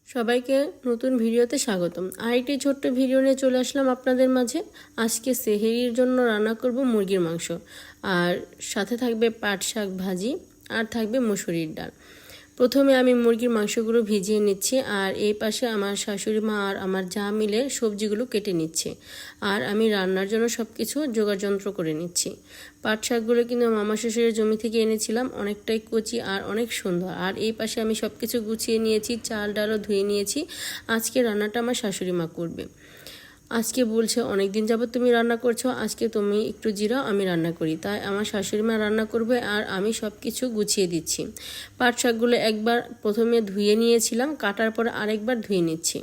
সবাইকে নতুন ভিডিওতে স্বাগতম। আরেকটি ছোট্ট ভিডিও নিয়ে চলে আসলাম আপনাদের মাঝে। আজকে সেহরির জন্য রান্না করব মুরগির মাংস, আর সাথে থাকবে পাট শাক ভাজি, আর থাকবে মুসুরির ডাল। প্রথমে আমি মুরগির মাংসগুলো ভিজিয়ে নিচ্ছি, আর এই পাশে আমার শাশুড়ি মা আর আমার যা মিলে সবজিগুলো কেটে নিচ্ছে, আর আমি রান্নার জন্য সব কিছু যোগাযন্ত্র করে নিচ্ছি। পাট শাকগুলো কিন্তু মামা শ্বশুরের জমি থেকে এনেছিলাম, অনেকটাই কচি আর অনেক সুন্দর। আর এই পাশে আমি সব কিছু গুছিয়ে নিয়েছি, চাল ডালও ধুয়ে নিয়েছি। আজকে রান্নাটা আমার শাশুড়ি মা করবে। আজকে বলছে অনেক দিন যাবত তুমি রান্না করছো, আজকে তুমি একটু জিরাও, আমি রান্না করি। তাই আমার শাশুড়ি মা রান্না করবে, আর আমি সব কিছু গুছিয়ে দিচ্ছি। পাট শাকগুলো একবার প্রথমে ধুয়ে নিয়েছিলাম, কাটার পরে আরেকবার ধুয়ে নিচ্ছি।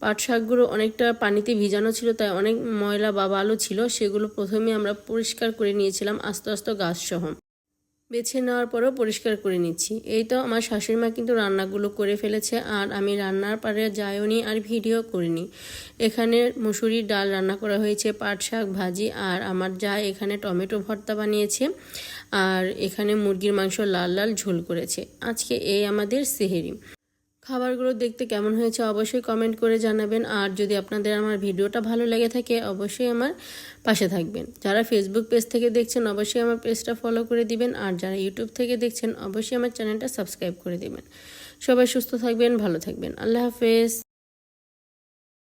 পাট শাকগুলো অনেকটা পানিতে ভিজানো ছিল, তাই অনেক ময়লা বা বালু ছিল, সেগুলো প্রথমে আমরা পরিষ্কার করে নিয়েছিলাম আস্তে আস্তে গাছ সহ। বেছে নেওয়ার পরেও পরিষ্কার করে নিচ্ছি। এই তো আমার শাশুড়ি মা কিন্তু রান্নাগুলো করে ফেলেছে, আর আমি রান্নার পারে যাইওনি আর ভিডিও করিনি। এখানে মুসুরির ডাল রান্না করা হয়েছে, পাট শাক ভাজি, আর আমার যা এখানে টমেটো ভর্তা বানিয়েছে, আর এখানে মুরগির মাংস লাল লাল ঝোল করেছে। আজকে এই আমাদের সেহরি। খাবারগুলো দেখতে কেমন হয়েছে অবশ্যই কমেন্ট করে জানাবেন, আর যদি আপনাদের আমার ভিডিওটা ভালো লেগে থাকে অবশ্যই আমার পাশে থাকবেন। যারা ফেসবুক পেজ থেকে দেখছেন অবশ্যই আমার পেজটা ফলো করে দিবেন, আর যারা ইউটিউব থেকে দেখছেন অবশ্যই আমার চ্যানেলটা সাবস্ক্রাইব করে দিবেন। সবাই সুস্থ থাকবেন, ভালো থাকবেন। আল্লাহ হাফেজ।